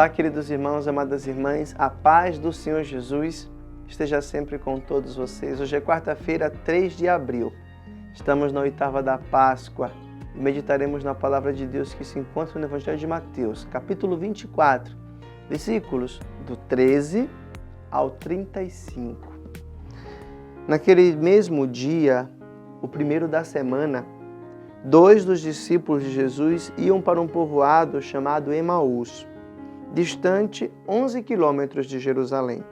Olá, queridos irmãos, amadas irmãs, a paz do Senhor Jesus esteja sempre com todos vocês. Hoje é quarta-feira, 3 de abril. Estamos na oitava da Páscoa e meditaremos na palavra de Deus que se encontra no Evangelho de Mateus, capítulo 24, versículos do 13 ao 35. Naquele mesmo dia, o primeiro da semana, 2 dos discípulos de Jesus iam para um povoado chamado Emaús, distante 11 quilômetros de Jerusalém.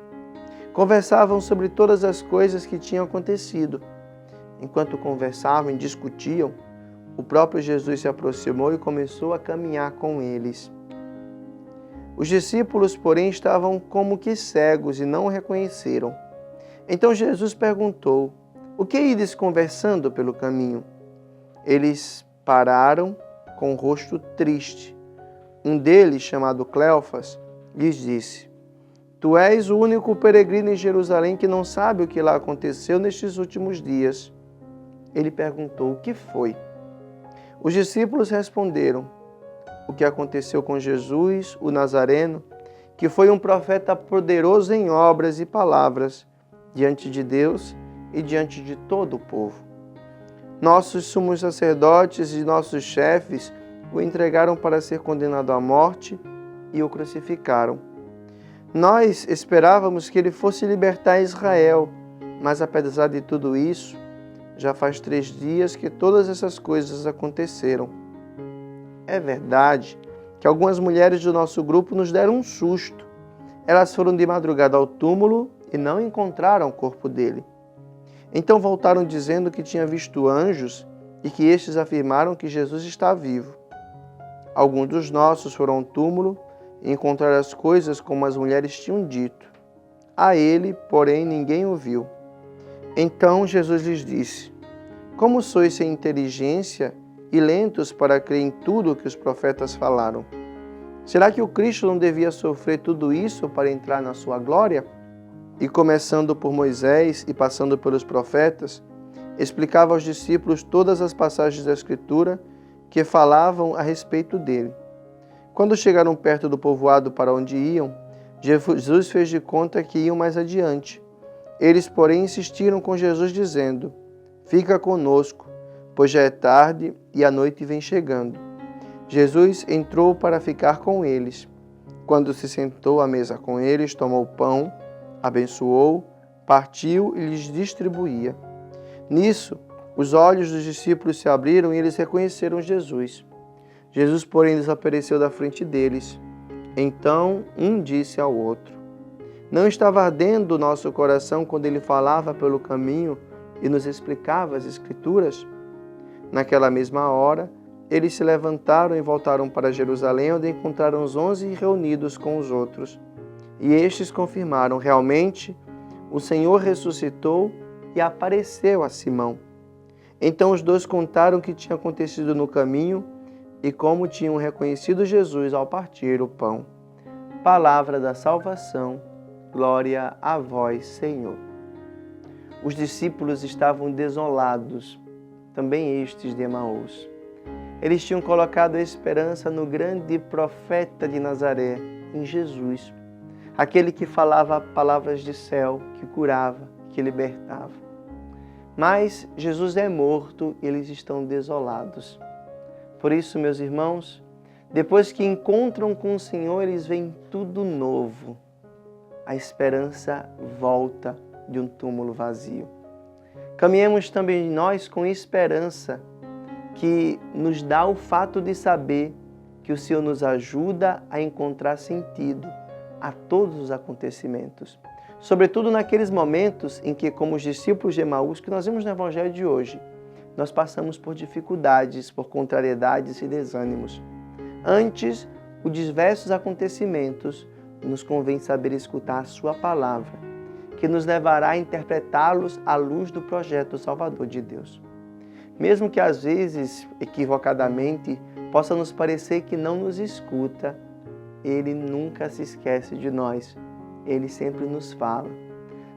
Conversavam sobre todas as coisas que tinham acontecido. Enquanto conversavam e discutiam, o próprio Jesus se aproximou e começou a caminhar com eles. Os discípulos, porém, estavam como que cegos e não o reconheceram. Então Jesus perguntou: "O que ides conversando pelo caminho?" Eles pararam com o rosto triste. Um deles, chamado Cleofas, lhes disse: "Tu és o único peregrino em Jerusalém que não sabe o que lá aconteceu nestes últimos dias." Ele perguntou: "O que foi?" Os discípulos responderam: "O que aconteceu com Jesus, o Nazareno, que foi um profeta poderoso em obras e palavras, diante de Deus e diante de todo o povo. Nossos sumos sacerdotes e nossos chefes o entregaram para ser condenado à morte e o crucificaram. Nós esperávamos que ele fosse libertar Israel, mas apesar de tudo isso, já faz 3 dias que todas essas coisas aconteceram. É verdade que algumas mulheres do nosso grupo nos deram um susto. Elas foram de madrugada ao túmulo e não encontraram o corpo dele. Então voltaram dizendo que tinham visto anjos e que estes afirmaram que Jesus está vivo. Alguns dos nossos foram ao túmulo e encontraram as coisas como as mulheres tinham dito. A ele, porém, ninguém o viu." Então Jesus lhes disse: "Como sois sem inteligência e lentos para crer em tudo o que os profetas falaram? Será que o Cristo não devia sofrer tudo isso para entrar na sua glória?" E começando por Moisés e passando pelos profetas, explicava aos discípulos todas as passagens da Escritura que falavam a respeito dele. Quando chegaram perto do povoado para onde iam, Jesus fez de conta que iam mais adiante. Eles, porém, insistiram com Jesus, dizendo: "Fica conosco, pois já é tarde e a noite vem chegando." Jesus entrou para ficar com eles. Quando se sentou à mesa com eles, tomou o pão, abençoou, partiu e lhes distribuía. Nisso, os olhos dos discípulos se abriram e eles reconheceram Jesus. Jesus, porém, desapareceu da frente deles. Então, um disse ao outro: "Não estava ardendo o nosso coração quando ele falava pelo caminho e nos explicava as Escrituras?" Naquela mesma hora, eles se levantaram e voltaram para Jerusalém, onde encontraram os 11 reunidos com os outros. E estes confirmaram: "Realmente, o Senhor ressuscitou e apareceu a Simão." Então os 2 contaram o que tinha acontecido no caminho e como tinham reconhecido Jesus ao partir o pão. Palavra da salvação, glória a vós, Senhor. Os discípulos estavam desolados, também estes de Emaús. Eles tinham colocado a esperança no grande profeta de Nazaré, em Jesus, aquele que falava palavras de céu, que curava, que libertava. Mas Jesus é morto e eles estão desolados. Por isso, meus irmãos, depois que encontram com o Senhor, eles veem tudo novo. A esperança volta de um túmulo vazio. Caminhemos também nós com esperança, que nos dá o fato de saber que o Senhor nos ajuda a encontrar sentido a todos os acontecimentos. Sobretudo naqueles momentos em que, como os discípulos de Emaús, que nós vemos no Evangelho de hoje, nós passamos por dificuldades, por contrariedades e desânimos. Antes, os diversos acontecimentos nos convém saber escutar a sua palavra, que nos levará a interpretá-los à luz do projeto salvador de Deus. Mesmo que às vezes, equivocadamente, possa nos parecer que não nos escuta, Ele nunca se esquece de nós. Ele sempre nos fala.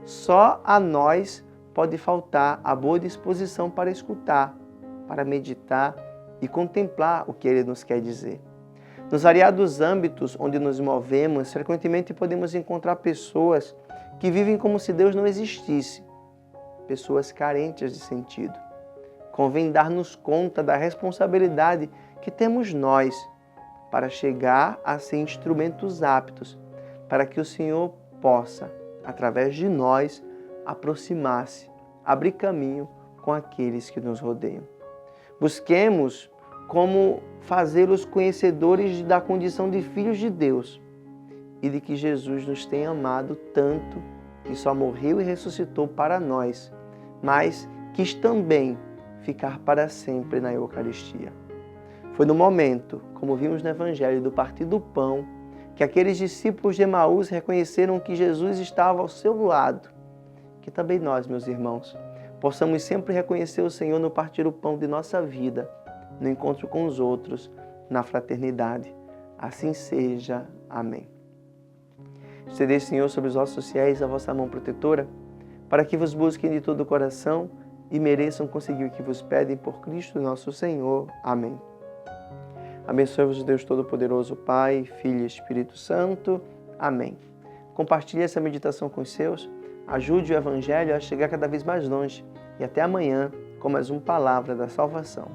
Só a nós pode faltar a boa disposição para escutar, para meditar e contemplar o que Ele nos quer dizer. Nos variados âmbitos onde nos movemos, frequentemente podemos encontrar pessoas que vivem como se Deus não existisse, pessoas carentes de sentido. Convém dar-nos conta da responsabilidade que temos nós para chegar a ser instrumentos aptos para que o Senhor possa, através de nós, aproximar-se, abrir caminho com aqueles que nos rodeiam. Busquemos como fazê-los conhecedores da condição de filhos de Deus e de que Jesus nos tem amado tanto que só morreu e ressuscitou para nós, mas quis também ficar para sempre na Eucaristia. Foi no momento, como vimos no Evangelho, do partir do pão, que aqueles discípulos de Emaús reconheceram que Jesus estava ao seu lado. Que também nós, meus irmãos, possamos sempre reconhecer o Senhor no partir do pão de nossa vida, no encontro com os outros, na fraternidade. Assim seja. Amém. Estendei, Senhor, sobre os vossos fiéis a vossa mão protetora, para que vos busquem de todo o coração e mereçam conseguir o que vos pedem por Cristo nosso Senhor. Amém. Abençoe-vos Deus Todo-Poderoso, Pai, Filho e Espírito Santo. Amém. Compartilhe essa meditação com os seus, ajude o Evangelho a chegar cada vez mais longe. E até amanhã com mais uma Palavra da Salvação.